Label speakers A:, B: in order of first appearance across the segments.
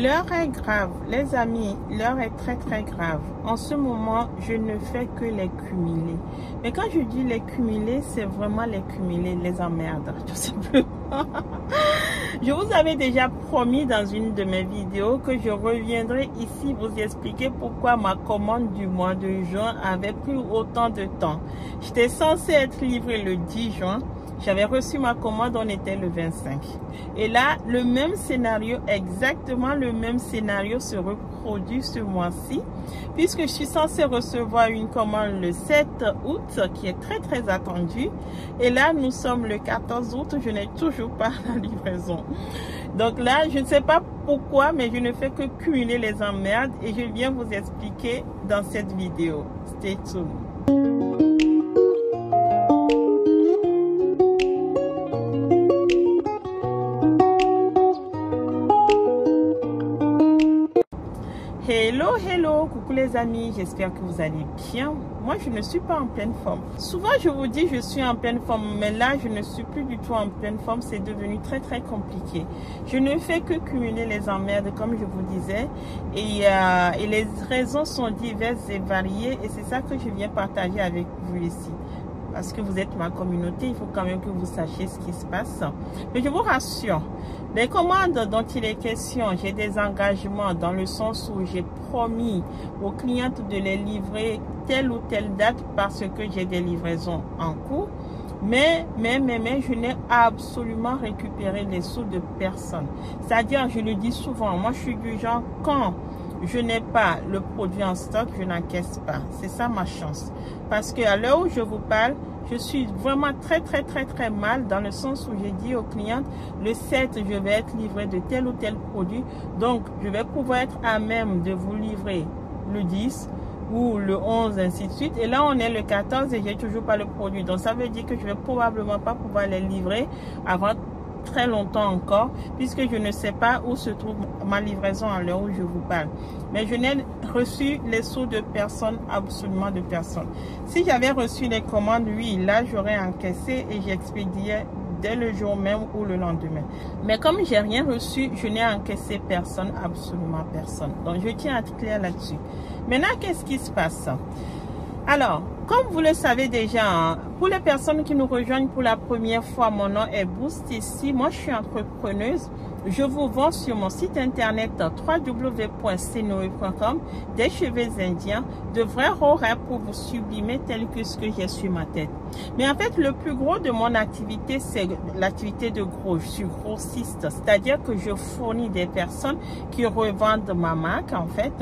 A: L'heure est grave, les amis, l'heure est très grave. En ce moment, je ne fais que les cumuler. Mais quand je dis les cumuler, c'est vraiment les cumuler, les emmerdes, tout simplement. Je vous avais déjà promis dans une de mes vidéos que je reviendrai ici vous expliquer pourquoi ma commande du mois de juin avait pris autant de temps. J'étais censée être livrée le 10 juin. J'avais reçu ma commande, on était le 25. Et là, le même scénario, exactement le même scénario se reproduit ce mois-ci, puisque je suis censée recevoir une commande le 7 août, qui est très attendue. Et là, nous sommes le 14 août, je n'ai toujours pas la livraison. Donc là, je ne sais pas pourquoi, mais je ne fais que cumuler les emmerdes et je viens vous expliquer dans cette vidéo. Stay tuned. Hello, coucou les amis, j'espère que vous allez bien. Moi, je ne suis pas en pleine forme. Souvent, je vous dis je suis en pleine forme, mais là, je ne suis plus du tout en pleine forme. C'est devenu très compliqué. Je ne fais que cumuler les emmerdes, comme je vous disais. Et les raisons sont diverses et variées. Et c'est ça que je viens partager avec vous ici. Parce que vous êtes ma communauté, il faut quand même que vous sachiez ce qui se passe. Mais je vous rassure, les commandes dont il est question, j'ai des engagements dans le sens où j'ai promis aux clientes de les livrer telle ou telle date parce que j'ai des livraisons en cours. Mais je n'ai absolument récupéré les sous de personne. C'est-à-dire, je le dis souvent, moi je suis du genre, quand je n'ai pas le produit en stock, je n'encaisse pas. C'est ça ma chance. Parce qu'à l'heure où je vous parle, je suis vraiment très mal dans le sens où j'ai dit aux clientes, le 7, je vais être livré de tel ou tel produit. Donc, je vais pouvoir être à même de vous livrer le 10 ou le 11, ainsi de suite. Et là, on est le 14 et j'ai toujours pas le produit. Donc, ça veut dire que je vais probablement pas pouvoir les livrer avant très longtemps encore, puisque je ne sais pas où se trouve ma livraison à l'heure où je vous parle. Mais je n'ai reçu les sous de personne, absolument de personne. Si j'avais reçu les commandes, oui, là j'aurais encaissé et j'expédiais dès le jour même ou le lendemain. Mais comme j'ai rien reçu, je n'ai encaissé personne, absolument personne. Donc je tiens à être clair là-dessus. Maintenant, qu'est-ce qui se passe? Alors, comme vous le savez déjà, pour les personnes qui nous rejoignent pour la première fois, mon nom est Boost ici. Moi, je suis entrepreneuse. Je vous vends sur mon site internet www.cnoe.com des cheveux indiens, de vrais horaires pour vous sublimer tel que ce que j'ai sur ma tête. Mais en fait, le plus gros de mon activité, c'est l'activité de gros. Je suis grossiste, c'est-à-dire que je fournis des personnes qui revendent ma marque, en fait,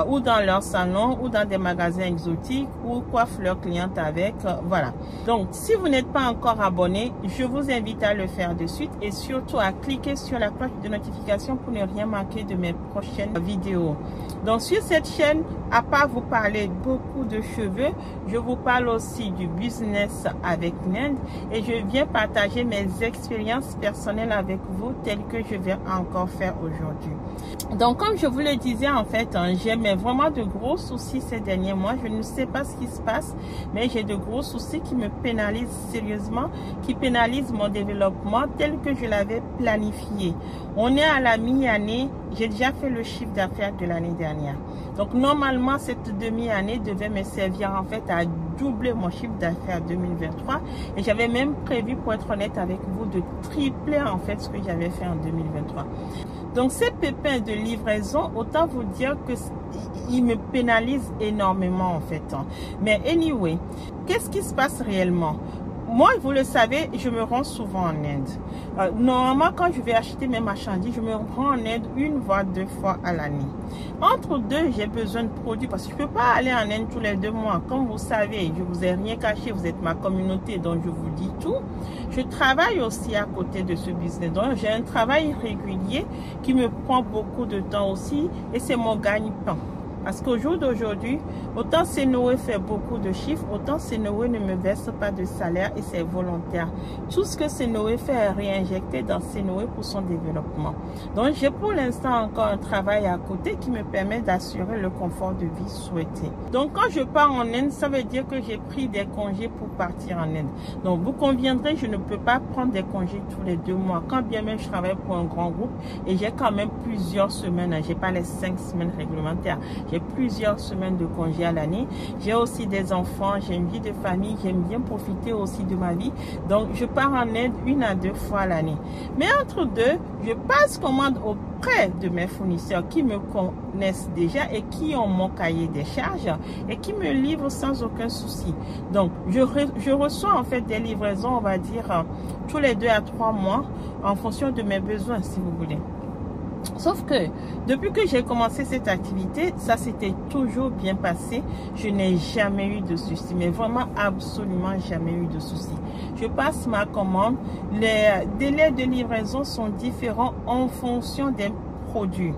A: ou dans leur salon, ou dans des magasins exotiques, ou coiffent leurs clientes avec, voilà. Donc, si vous n'êtes pas encore abonné, je vous invite à le faire de suite et surtout à cliquer sur la cloche de notification pour ne rien manquer de mes prochaines vidéos. Donc, sur cette chaîne, à part vous parler beaucoup de cheveux, je vous parle aussi du business avec Nend et je viens partager mes expériences personnelles avec vous telles que je vais encore faire aujourd'hui. Donc, comme je vous le disais, en fait, j'ai vraiment de gros soucis ces derniers mois. Je ne sais pas ce qui se passe, mais j'ai de gros soucis qui me pénalisent sérieusement, qui pénalisent mon développement tel que je l'avais planifié. On est à la mi-année, j'ai déjà fait le chiffre d'affaires de l'année dernière. Donc, normalement, cette demi-année devait me servir en fait à doubler mon chiffre d'affaires 2023. Et j'avais même prévu, pour être honnête avec vous, de tripler en fait ce que j'avais fait en 2023. Donc, ces pépins de livraison, autant vous dire que ils me pénalisent énormément en fait. Mais anyway, qu'est-ce qui se passe réellement? Moi, vous le savez, je me rends souvent en Inde. Normalement, quand je vais acheter mes marchandises, je me rends en Inde 1 voire 2 fois à l'année. Entre deux, j'ai besoin de produits parce que je ne peux pas aller en Inde tous les 2 mois. Comme vous savez, je ne vous ai rien caché, vous êtes ma communauté, donc je vous dis tout. Je travaille aussi à côté de ce business. Donc, j'ai un travail régulier qui me prend beaucoup de temps aussi et c'est mon gagne-pain. Parce qu'au jour d'aujourd'hui, autant Senowe fait beaucoup de chiffres, autant Senowe ne me verse pas de salaire et c'est volontaire. Tout ce que Senowe fait est réinjecté dans Senowe pour son développement. Donc j'ai pour l'instant encore un travail à côté qui me permet d'assurer le confort de vie souhaité. Donc quand je pars en Inde, ça veut dire que j'ai pris des congés pour partir en Inde. Donc vous conviendrez, je ne peux pas prendre des congés tous les 2 mois. Quand bien même je travaille pour un grand groupe et j'ai quand même plusieurs semaines, j'ai pas les 5 semaines réglementaires. J'ai plusieurs semaines de congés à l'année. J'ai aussi des enfants, j'ai une vie de famille, j'aime bien profiter aussi de ma vie. Donc, je pars en Inde 1 à 2 fois à l'année. Mais entre deux, je passe commande auprès de mes fournisseurs qui me connaissent déjà et qui ont mon cahier des charges et qui me livrent sans aucun souci. Donc, je reçois en fait des livraisons, on va dire, tous les 2 à 3 mois en fonction de mes besoins, si vous voulez. Sauf que depuis que j'ai commencé cette activité, ça s'était toujours bien passé. Je n'ai jamais eu de soucis, mais vraiment absolument jamais eu de soucis. Je passe ma commande. Les délais de livraison sont différents en fonction des produits.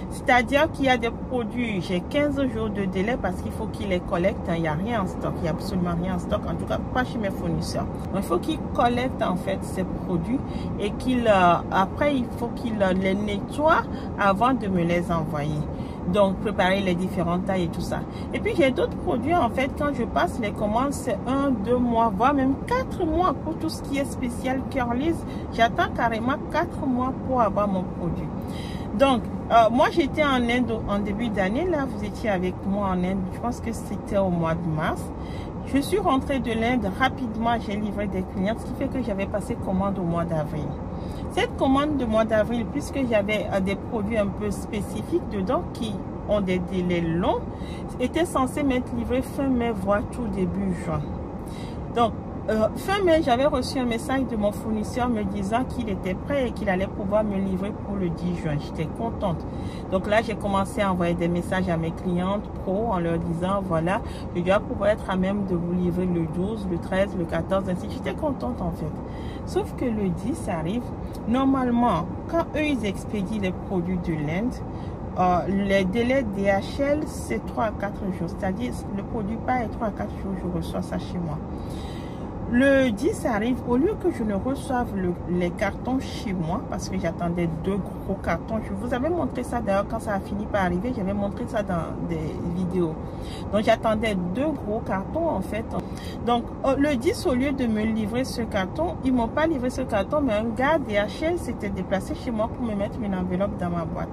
A: C'est-à-dire qu'il y a des produits, j'ai 15 jours de délai parce qu'il faut qu'ils les collectent. Il n'y a rien en stock, il n'y a absolument rien en stock, en tout cas pas chez mes fournisseurs. Donc il faut qu'ils collectent en fait ces produits et après il faut qu'ils les nettoient avant de me les envoyer. Donc préparer les différentes tailles et tout ça. Et puis j'ai d'autres produits en fait, quand je passe les commandes, c'est 1, 2 mois, voire même 4 mois pour tout ce qui est spécial Curly's. J'attends carrément 4 mois pour avoir mon produit. Donc, moi j'étais en Inde en début d'année, là vous étiez avec moi en Inde, je pense que c'était au mois de mars. Je suis rentrée de l'Inde, rapidement j'ai livré des clients, ce qui fait que j'avais passé commande au mois d'avril. Cette commande du mois d'avril, puisque j'avais des produits un peu spécifiques dedans qui ont des délais longs, était censée m'être livrée fin mai, voire tout début juin. Donc, fin mai, j'avais reçu un message de mon fournisseur me disant qu'il était prêt et qu'il allait pouvoir me livrer pour le 10 juin. J'étais contente. Donc là, j'ai commencé à envoyer des messages à mes clientes pro en leur disant, voilà, je dois pouvoir être à même de vous livrer le 12, le 13, le 14, ainsi. J'étais contente en fait. Sauf que le 10 arrive. Normalement, quand eux, ils expédient les produits de l'Inde, les délais DHL, c'est 3 à 4 jours. C'est-à-dire, le produit part et 3 à 4 jours, je reçois ça chez moi. Le 10 arrive, au lieu que je ne reçoive les cartons chez moi, parce que j'attendais 2 gros cartons. Je vous avais montré ça d'ailleurs quand ça a fini par arriver, j'avais montré ça dans des vidéos. Donc j'attendais 2 gros cartons en fait. Donc le 10, au lieu de me livrer ce carton, ils m'ont pas livré ce carton, mais un gars DHL s'était déplacé chez moi pour me mettre une enveloppe dans ma boîte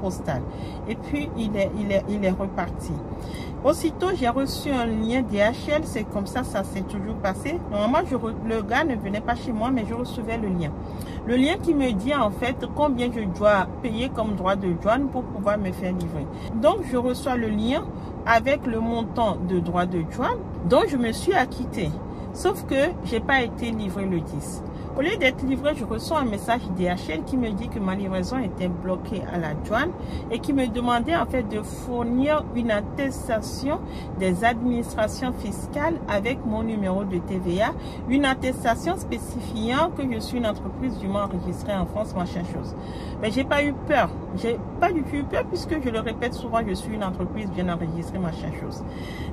A: postale. Et puis il est reparti. Aussitôt, j'ai reçu un lien DHL, c'est comme ça s'est toujours passé. Normalement, le gars ne venait pas chez moi, mais je recevais le lien. Le lien qui me dit en fait combien je dois payer comme droit de douane pour pouvoir me faire livrer. Donc, je reçois le lien avec le montant de droit de douane dont je me suis acquittée. Sauf que je n'ai pas été livré le 10. Au lieu d'être livré, je reçois un message DHL qui me dit que ma livraison était bloquée à la douane et qui me demandait en fait de fournir une attestation des administrations fiscales avec mon numéro de TVA, une attestation spécifiant que je suis une entreprise dûment enregistrée en France, machin chose. Mais j'ai pas eu peur. J'ai pas du tout eu peur puisque je le répète souvent, je suis une entreprise bien enregistrée, machin chose.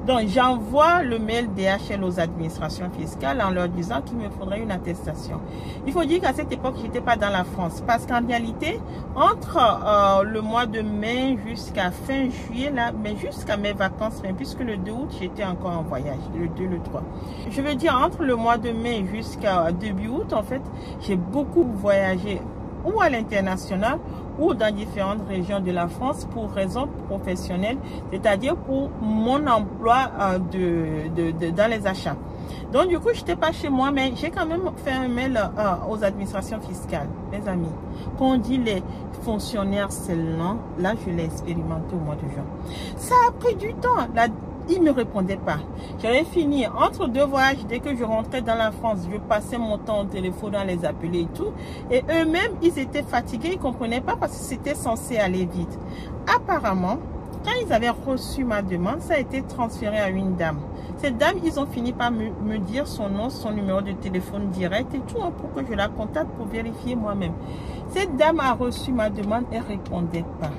A: Donc j'envoie le mail DHL aux administrations fiscales en leur disant qu'il me faudrait une attestation. Il faut dire qu'à cette époque, je n'étais pas dans la France. Parce qu'en réalité, entre le mois de mai jusqu'à fin juillet, là, mais jusqu'à mes vacances, même, puisque le 2 août, j'étais encore en voyage, le 2, le 3. Je veux dire, entre le mois de mai jusqu'à début août, en fait, j'ai beaucoup voyagé ou à l'international ou dans différentes régions de la France pour raisons professionnelles, c'est-à-dire pour mon emploi dans les achats. Donc du coup, je n'étais pas chez moi, mais j'ai quand même fait un mail aux administrations fiscales, les amis. Quand on dit les fonctionnaires, c'est lent, là je l'ai expérimenté au mois de juin. Ça a pris du temps. Ils ne me répondaient pas. J'avais fini entre 2 voyages. Dès que je rentrais dans la France, je passais mon temps au téléphone à les appeler et tout. Et eux-mêmes, ils étaient fatigués. Ils ne comprenaient pas parce que c'était censé aller vite. Apparemment, quand ils avaient reçu ma demande, ça a été transféré à une dame. Cette dame, ils ont fini par me dire son nom, son numéro de téléphone direct et tout pour que je la contacte pour vérifier moi-même. Cette dame a reçu ma demande et ne répondait pas.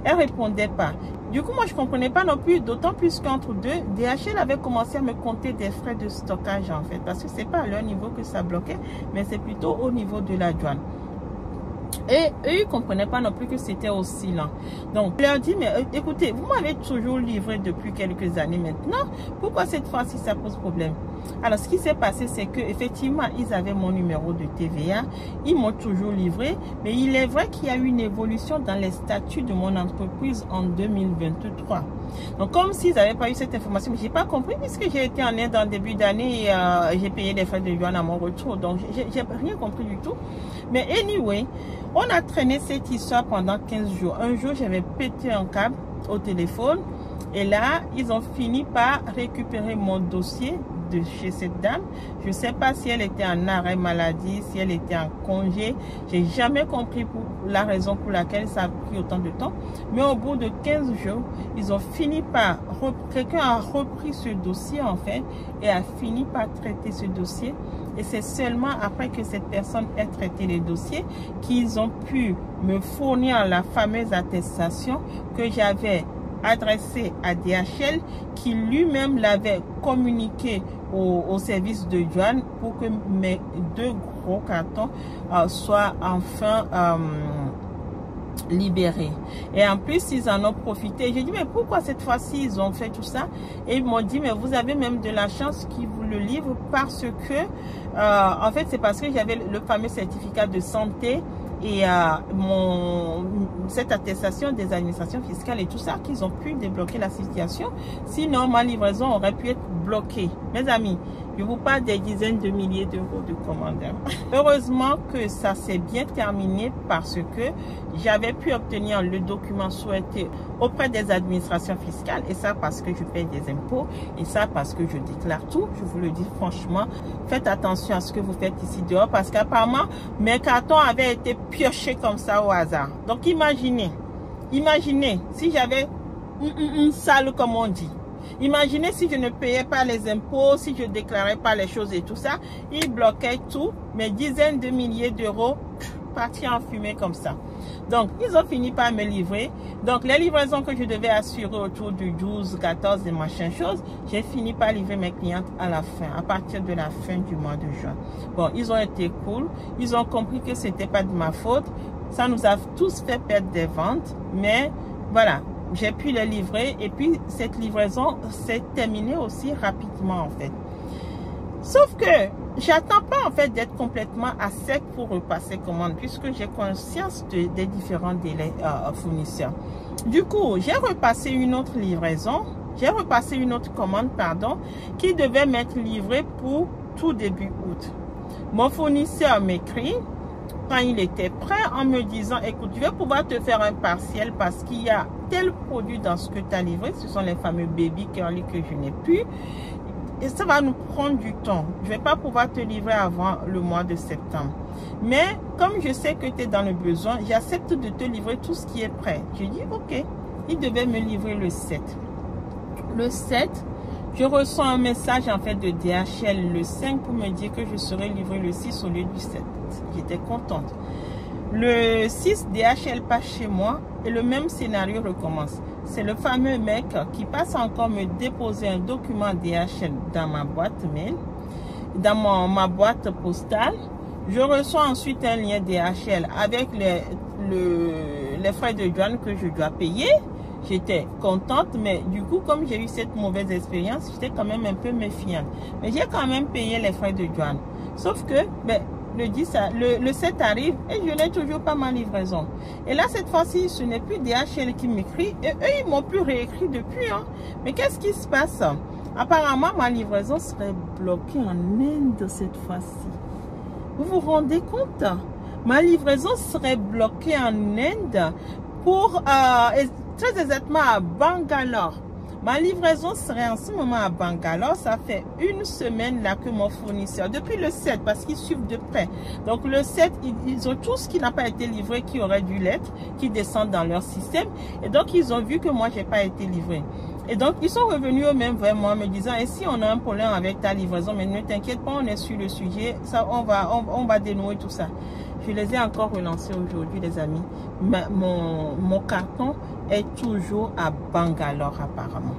A: Elle ne répondait pas. Du coup, moi, je comprenais pas non plus, d'autant plus qu'entre deux, DHL avait commencé à me compter des frais de stockage, en fait, parce que c'est pas à leur niveau que ça bloquait, mais c'est plutôt au niveau de la douane. Et eux, ils ne comprenaient pas non plus que c'était aussi lent. Donc, je leur dis, mais écoutez, vous m'avez toujours livré depuis quelques années maintenant. Pourquoi cette fois-ci, ça pose problème? Alors, ce qui s'est passé, c'est qu'effectivement, ils avaient mon numéro de TVA. Ils m'ont toujours livré. Mais il est vrai qu'il y a eu une évolution dans les statuts de mon entreprise en 2023. Donc, comme s'ils n'avaient pas eu cette information, je n'ai pas compris puisque j'ai été en Inde en début d'année et j'ai payé des frais de douane à mon retour. Donc, j'ai rien compris du tout. Mais anyway, on a traîné cette histoire pendant 15 jours. Un jour, j'avais pété un câble au téléphone. Et là, ils ont fini par récupérer mon dossier de chez cette dame. Je ne sais pas si elle était en arrêt maladie, si elle était en congé. J'ai jamais compris la raison pour laquelle ça a pris autant de temps. Mais au bout de 15 jours, ils ont fini par... Quelqu'un a repris ce dossier en fait et a fini par traiter ce dossier. Et c'est seulement après que cette personne ait traité les dossiers qu'ils ont pu me fournir la fameuse attestation que j'avais adressée à DHL, qui lui-même l'avait communiqué au service de douane pour que mes 2 gros cartons soient enfin libérés. Et en plus, ils en ont profité. J'ai dit, mais pourquoi cette fois-ci, ils ont fait tout ça? Et ils m'ont dit, mais vous avez même de la chance qu'ils vous le livrent parce que, en fait, c'est parce que j'avais le fameux certificat de santé et cette attestation des administrations fiscales et tout ça, qu'ils ont pu débloquer la situation. Sinon, ma livraison aurait pu être bloquée. Mes amis, je vous parle des dizaines de milliers d'euros de commandeurs. Heureusement que ça s'est bien terminé parce que j'avais pu obtenir le document souhaité auprès des administrations fiscales. Et ça parce que je paye des impôts. Et ça parce que je déclare tout. Je vous le dis franchement, faites attention à ce que vous faites ici dehors. Parce qu'apparemment, mes cartons avaient été piochés comme ça au hasard. Donc imaginez si j'avais une salle comme on dit. Imaginez si je ne payais pas les impôts, si je ne déclarais pas les choses et tout ça, ils bloquaient tout, mes dizaines de milliers d'euros partis en fumée comme ça. Donc, ils ont fini par me livrer. Donc, les livraisons que je devais assurer autour du 12, 14 et machin chose, j'ai fini par livrer mes clientes à la fin, à partir de la fin du mois de juin. Bon, ils ont été cool. Ils ont compris que c'était pas de ma faute. Ça nous a tous fait perdre des ventes, mais voilà. J'ai pu les livrer et puis cette livraison s'est terminée aussi rapidement en fait. Sauf que j'attends pas en fait d'être complètement à sec pour repasser commande puisque j'ai conscience des différents délais fournisseurs. Du coup, j'ai repassé une autre livraison, commande pardon, qui devait m'être livrée pour tout début août. Mon fournisseur m'écrit quand il était prêt en me disant, écoute, je vais pouvoir te faire un partiel parce qu'il y a tel produit dans ce que tu as livré, ce sont les fameux baby curly que je n'ai plus, et ça va nous prendre du temps. Je ne vais pas pouvoir te livrer avant le mois de septembre. Mais comme je sais que tu es dans le besoin, j'accepte de te livrer tout ce qui est prêt. Je dis, ok, il devait me livrer le 7. Le 7, je reçois un message en fait de DHL le 5 pour me dire que je serai livré le 6 au lieu du 7. J'étais contente. Le 6, DHL passe chez moi et le même scénario recommence. C'est le fameux mec qui passe encore me déposer un document DHL dans ma boîte mail, dans ma boîte postale. Je reçois ensuite un lien DHL avec les frais de douane que je dois payer. J'étais contente, mais du coup, comme j'ai eu cette mauvaise expérience, j'étais quand même un peu méfiante. Mais j'ai quand même payé les frais de douane. Sauf que, le 7 arrive et je n'ai toujours pas ma livraison. Et là, cette fois-ci, ce n'est plus DHL qui m'écrit. Et eux, ils m'ont plus réécrit depuis. Hein. Mais qu'est-ce qui se passe? Apparemment, ma livraison serait bloquée en Inde cette fois-ci. Vous vous rendez compte? Ma livraison serait bloquée en Inde pour... très exactement à Bangalore. Ma livraison serait en ce moment à Bangalore. Ça fait une semaine là que mon fournisseur, depuis le 7, parce qu'ils suivent de près. Donc le 7, ils ont tout ce qui n'a pas été livré, qui aurait dû l'être, qui descend dans leur système. Et donc ils ont vu que moi, j'ai pas été livré. Et donc ils sont revenus eux-mêmes vers moi, me disant, et si on a un problème avec ta livraison, mais ne t'inquiète pas, on est sur le sujet, ça, on va dénouer tout ça. Je les ai encore relancés aujourd'hui, les amis. Mais mon carton est toujours à Bangalore apparemment.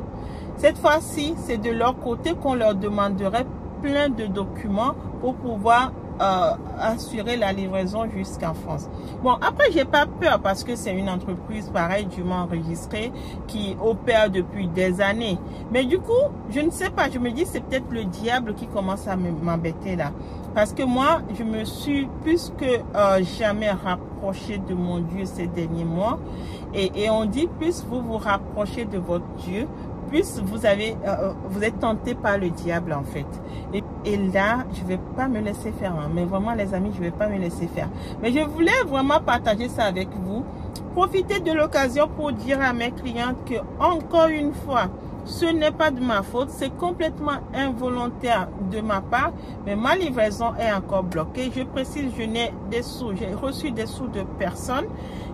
A: Cette fois-ci, c'est de leur côté qu'on leur demanderait plein de documents pour pouvoir assurer la livraison jusqu'en France. Bon, après, j'ai pas peur parce que c'est une entreprise pareille, dûment enregistrée, qui opère depuis des années. Mais du coup, je ne sais pas, je me dis c'est peut-être le diable qui commence à m'embêter là. Parce que moi, je me suis plus que jamais rapproché de mon Dieu ces derniers mois. Et on dit plus vous vous rapprochez de votre Dieu, plus vous êtes tenté par le diable en fait. Et là, je vais pas me laisser faire. Hein. Mais vraiment les amis, je vais pas me laisser faire. Mais je voulais vraiment partager ça avec vous. Profitez de l'occasion pour dire à mes clientes que encore une fois, ce n'est pas de ma faute, c'est complètement involontaire de ma part, mais ma livraison est encore bloquée. Je précise, je n'ai des sous, j'ai reçu des sous de personne.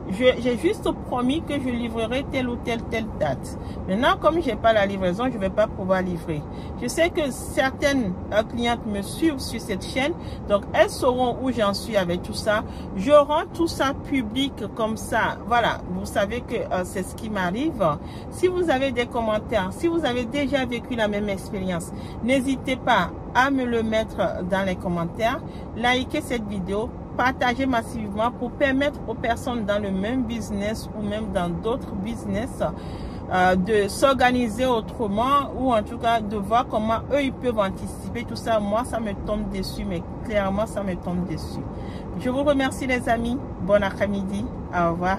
A: J'ai juste promis que je livrerai telle ou telle date. Maintenant, comme j'ai pas la livraison, je vais pas pouvoir livrer. Je sais que certaines clientes me suivent sur cette chaîne, donc elles sauront où j'en suis avec tout ça. Je rends tout ça public comme ça. Voilà, vous savez que c'est ce qui m'arrive. Si vous avez des commentaires, si vous avez déjà vécu la même expérience, n'hésitez pas à me le mettre dans les commentaires. Likez cette vidéo. Partagez massivement pour permettre aux personnes dans le même business ou même dans d'autres business de s'organiser autrement ou en tout cas de voir comment eux ils peuvent anticiper tout ça. Moi ça me tombe dessus, mais clairement ça me tombe dessus. Je vous remercie les amis, bon après-midi, au revoir.